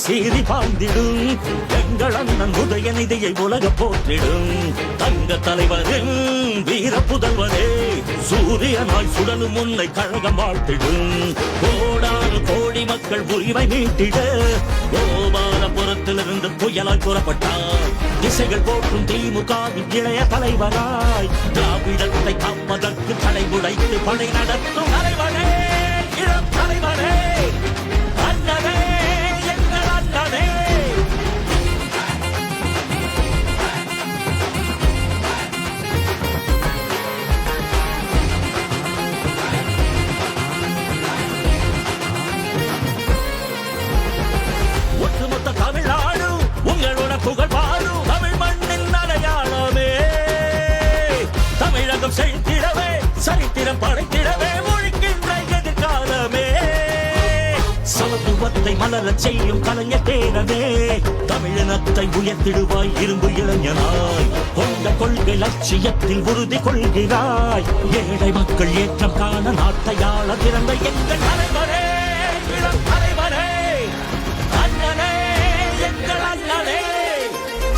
சீறி பாய்ந்திடும் எங்கள் அண்ணன் உதயநிதியை உலக போற்றிடும் தங்க தலைவரின் வீர புதல்வரே சூரியனாய் சுடலும் உன்னை கழகம் வாழ்த்திடும் கோடாறு கோடி மக்கள் உரிமை மீட்டிட கோபாலபுரத்திலிருந்து புயலாய் புறப்பட்டார் திசைகள் போற்றும் திமுகவின் இளைய தலைவராய் திராவிடத்தை காப்பதற்கு தடை உடைத்து படை நடத்தும் தலைவரே இளம் தலைவரே அண்ணனே எங்கள் அண்ணனே ஒட்டுமொத்த தமிழ்நாடு உங்களோட புகழ் பாடும் தமிழ் மண்ணின் அடையாளமே தமிழகம் செழித்திடவே சரித்திரம் படைத்திடவே ஒழிக்கின்ற எதிர்காலமே சமத்துவத்தை மலரச் செய்யும் கலைஞர் தேரவே தமிழினத்தை உயர்த்திடுவாய் இரும்பு இளைஞனாய் கொண்ட கொள்கை லட்சியத்தில் உறுதி கொள்கிறாய் ஏழை மக்கள் ஏற்றம் காண நாட்டையாள திறந்த எங்கள் தலைவரே இளம் தலைவரே அண்ணனே எங்கள் அண்ணனே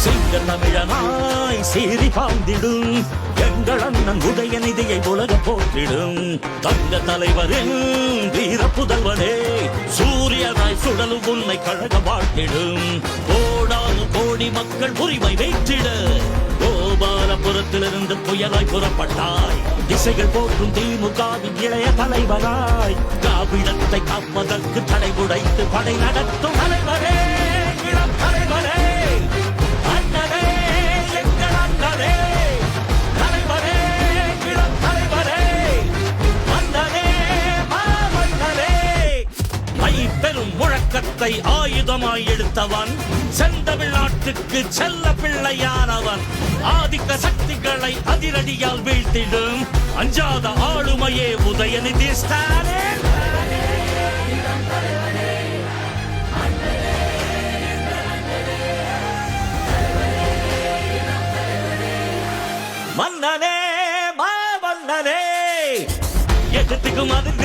சிங்க தமிழனாய் சீறி பாய்ந்திடும் எங்கள் அண்ணன் உதயநிதியை உலக போற்றிடும் தங்க தலைவரின் வீர புதல்வனே சூரியனாய் சுடலும் உன்னை கழக வாழ்த்திடும் கோடானு கோடி மக்கள் உரிமை வைத்திட கோபாலபுரத்திலிருந்து புயலாய் புறப்பட்டாய் திசைகள் போற்றும் திமுகவின் இளைய தலைவராய் திராவிடத்தை காப்பதற்கு தடை உடைத்து படை நடத்தும் தலைவரே இளம் தலைவரே அண்ணனே எங்கள் அண்ணனே தலைவரே இளம் தலைவரே அண்ணனே மாமன்னரே மை பெரும் முழக்கத்தை ஆயுதமாய் எடுத்தவன் செந்தமிழ்நாட்டுக்கு செல்ல பிள்ளையானவன் ஆதிக்க சக்திகளை அதிரடியால் வீழ்த்திடும் அஞ்சாத ஆளுமையே உதயநிதி ஸ்டாலின் மன்னனே மாமன்னனே எதிர்த்துக்கும் அதிர்ந்து